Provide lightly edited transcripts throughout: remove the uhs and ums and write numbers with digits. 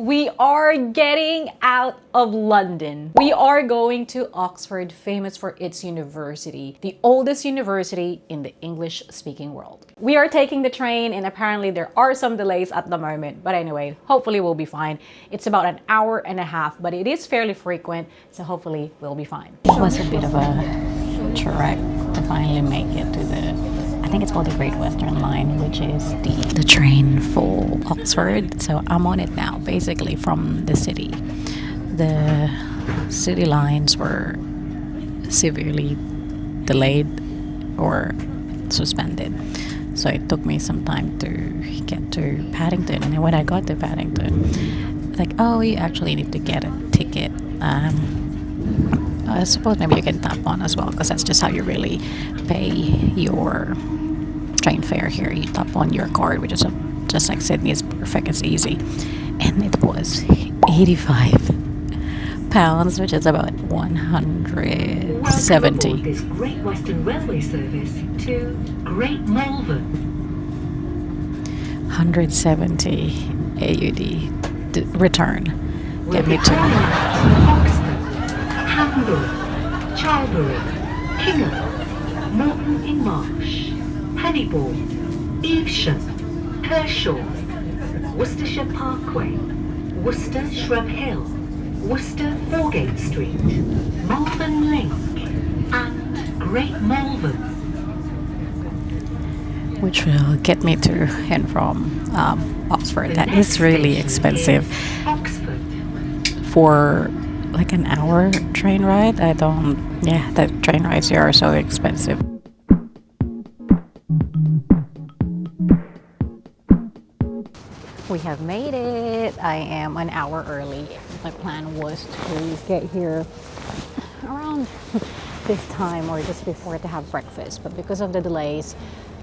We are getting out of London. We are going to Oxford, famous for its university, the oldest university in the English-speaking world. We are taking the train and apparently there are some delays at the moment, but anyway, hopefully we'll be fine. It's about an hour and a half, but it is fairly frequent, so hopefully we'll be fine. It was a bit of a trek to finally make it to I think it's called the Great Western Line, which is the train for Oxford. So I'm on it now, basically from the city. The city lines were severely delayed or suspended. So it took me some time to get to Paddington. And then when I got to Paddington, like, oh, you actually need to get a ticket. I suppose maybe you can tap on as well, because that's just how you really pay your train fare here. You tap on your card, which is just like Sydney. It's perfect, it's easy. And it was £85, which is about 170. This Great Western Railway service to Great Malvern. 170 AUD return. Get me to Hamburg, Charlbury, Kingham, Morton-in-Marsh, Pennybourne, Evesham, Kershaw, Worcestershire Parkway, Worcester Shrub Hill, Worcester Foregate Street, Malvern Link, and Great Malvern. Which will get me to and from Oxford. That is really expensive. Oxford. For like an hour train ride, the train rides here are so expensive. We have made it. I am an hour early. My plan was to get here around this time or just before to have breakfast, but because of the delays,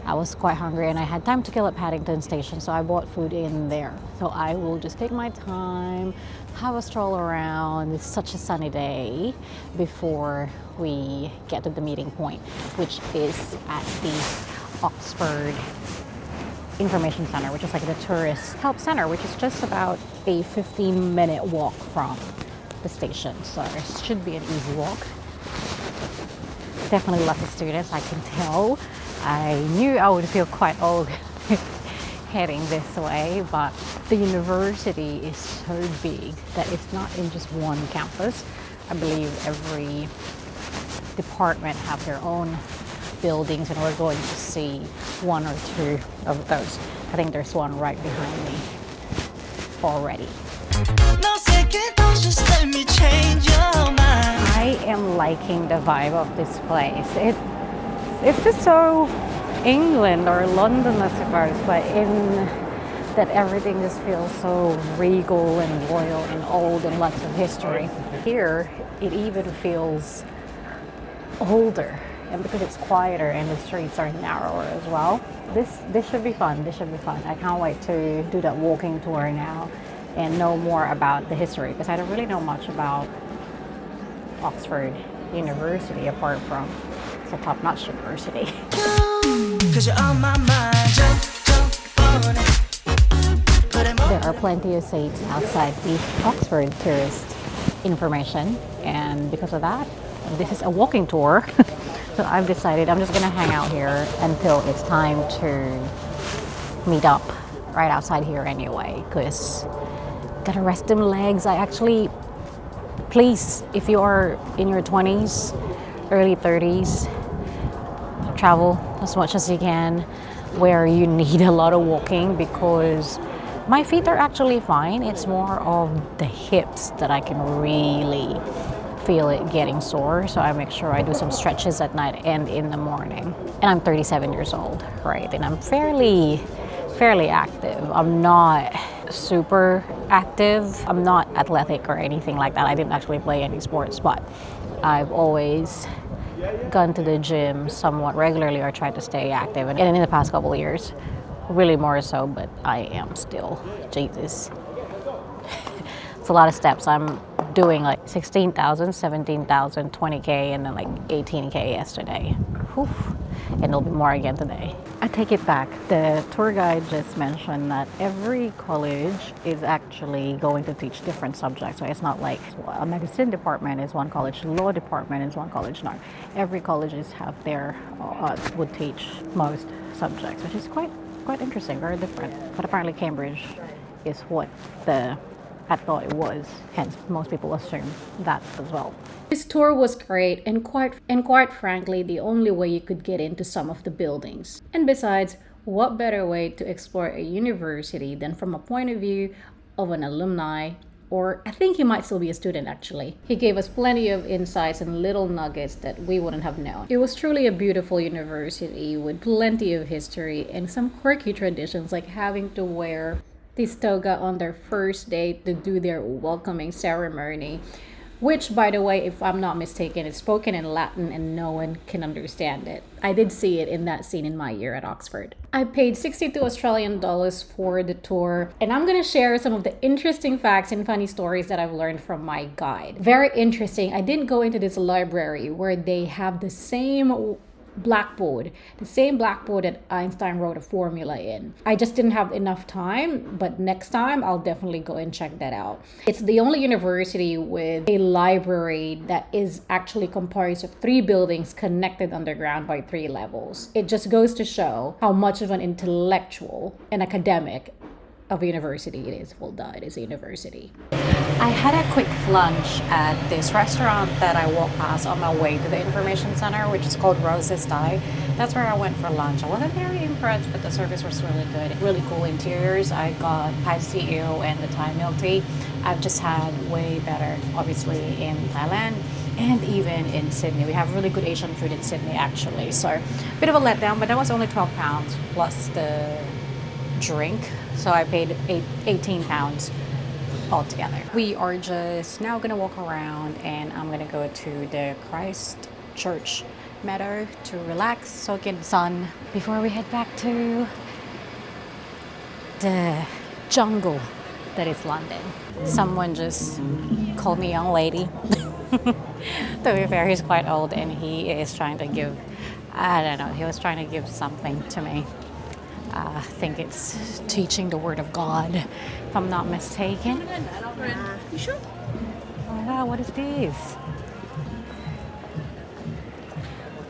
I was quite hungry and I had time to kill at Paddington Station, so I bought food in there. So I will just take my time, have a stroll around. It's such a sunny day before we get to the meeting point, which is at the Oxford Information Center, which is like the tourist help center, which is just about a 15-minute walk from the station. So it should be an easy walk. Definitely lots of students, I can tell. I knew I would feel quite old heading this way, but the university is so big that it's not in just one campus. I believe every department have their own buildings, and we're going to see one or two of those. I think there's one right behind me already. No second thoughts, just let me change your mind. I am liking the vibe of this place. It's just so England or London, I suppose, but in that everything just feels so regal and royal and old and lots of history. Here, it even feels older, and because it's quieter and the streets are narrower as well. This should be fun. This should be fun. I can't wait to do that walking tour now and know more about the history, because I don't really know much about Oxford University apart from it's a top-notch university. There are plenty of seats outside the Oxford Tourist Information, and because of that, this is a walking tour. So I've decided I'm just gonna hang out here until it's time to meet up right outside here anyway, because gotta rest them legs. Please, if you are in your 20s, early 30s, travel as much as you can where you need a lot of walking, because my feet are actually fine. It's more of the hips that I can really feel it getting sore, so I make sure I do some stretches at night and in the morning. And I'm 37 years old, right? And I'm fairly active. I'm not super active. I'm not athletic or anything like that. I didn't actually play any sports, but I've always gone to the gym somewhat regularly or tried to stay active. And in the past couple of years, really more so, but I am still, Jesus. It's a lot of steps. I'm doing like 16,000, 17,000, 20K, and then like 18K yesterday. Whew. and there'll be more again today. I take it back. The tour guide just mentioned that every college is actually going to teach different subjects. So it's not like a medicine department is one college, law department is one college. No, every colleges have their would teach most subjects, which is quite interesting, very different. But apparently Cambridge is what I thought it was. Hence, most people assume that as well. This tour was great and quite frankly the only way you could get into some of the buildings. And besides, what better way to explore a university than from a point of view of an alumni, or I think he might still be a student actually. He gave us plenty of insights and little nuggets that we wouldn't have known. It was truly a beautiful university with plenty of history and some quirky traditions like having to wear this toga on their first day to do their welcoming ceremony. Which, by the way, if I'm not mistaken, is spoken in Latin and no one can understand it. I did see it in that scene in my year at Oxford. I paid 62 Australian dollars for the tour, and I'm gonna share some of the interesting facts and funny stories that I've learned from my guide. Very interesting. I didn't go into this library where they have the same blackboard that Einstein wrote a formula in. I just didn't have enough time, but next time I'll definitely go and check that out. It's the only university with a library that is actually composed of 3 buildings connected underground by 3 levels. It just goes to show how much of an intellectual and academic of a university it is. Well, duh, it is a university. I had a quick lunch at this restaurant that I walked past on my way to the information center, which is called Rose's Thai. That's where I went for lunch. I wasn't very impressed, but the service was really good. Really cool interiors. I got Thai CEO and the Thai milk tea. I've just had way better, obviously, in Thailand and even in Sydney. We have really good Asian food in Sydney, actually. So, a bit of a letdown, but that was only £12 plus the drink. So I paid £18 altogether. We are just now gonna walk around and I'm gonna go to the Church Meadow to relax, soak in the sun before we head back to the jungle that is London. Someone just called me young lady. To be fair, he's quite old and he is trying to give, I don't know, he was trying to give something to me. I think it's teaching the word of God, if I'm not mistaken. You sure? Wow, what is this?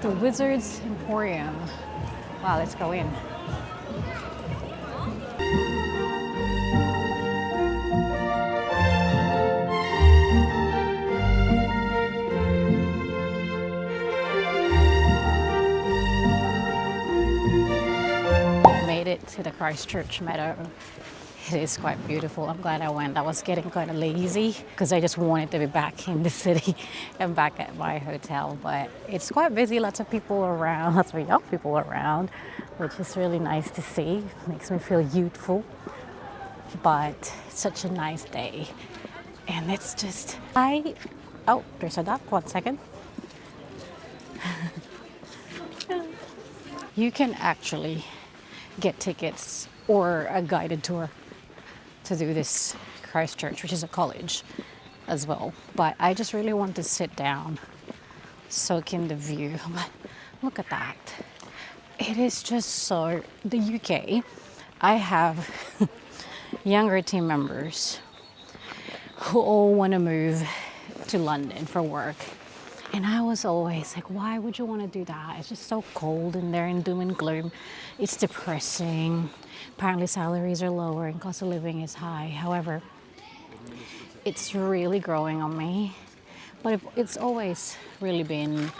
The Wizard's Emporium. Wow, let's go in. To the Church Meadow. It is quite beautiful. I'm glad I went. I was getting kind of lazy because I just wanted to be back in the city and back at my hotel. But it's quite busy, lots of people around, lots of young people around, which is really nice to see. Makes me feel youthful. But it's such a nice day. And it's just, oh, there's a duck, 1 second. You can actually get tickets or a guided tour to do this Christchurch, which is a college as well. But I just really want to sit down, soak in the view. But look at that. It is just so, the UK, I have younger team members who all want to move to London for work. And I was always like, why would you want to do that? It's just so cold in there and doom and gloom. It's depressing. Apparently salaries are lower and cost of living is high. However, it's really growing on me. But it's always really been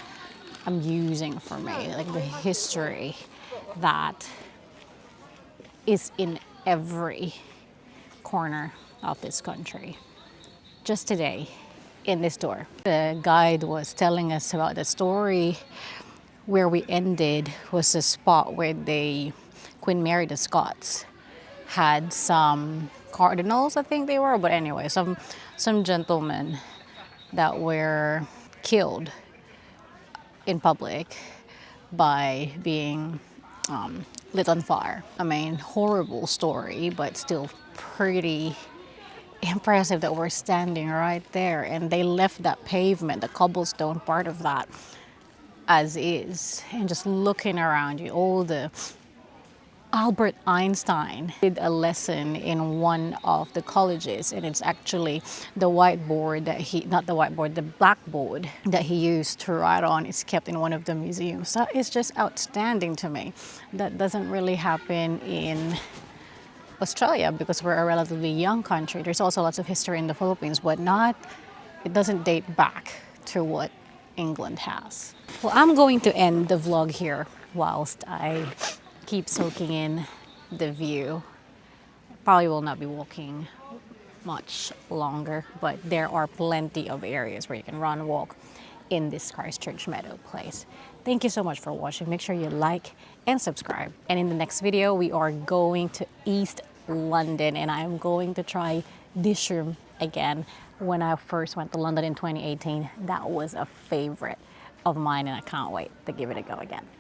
amusing for me, like the history that is in every corner of this country. Just today, in this tour, the guide was telling us about the story where we ended was a spot where Queen Mary the Scots had some cardinals, I think they were, but anyway, some gentlemen that were killed in public by being lit on fire. I mean, horrible story, but still pretty impressive that we're standing right there. And they left that pavement, the cobblestone part of that, as is, and just looking around you, all the Albert Einstein did a lesson in one of the colleges, and it's actually the whiteboard that not the whiteboard, the blackboard that he used to write on is kept in one of the museums. That is just outstanding to me. That doesn't really happen in Australia because we're a relatively young country. There's also lots of history in the Philippines, but it doesn't date back to what England has. Well, I'm going to end the vlog here whilst I keep soaking in the view. Probably will not be walking much longer, but there are plenty of areas where you can run, walk in this Church Meadow place. Thank you so much for watching. Make sure you like and subscribe. And in the next video, we are going to East London, and I'm going to try this room again. When I first went to London in 2018, that was a favorite of mine, and I can't wait to give it a go again.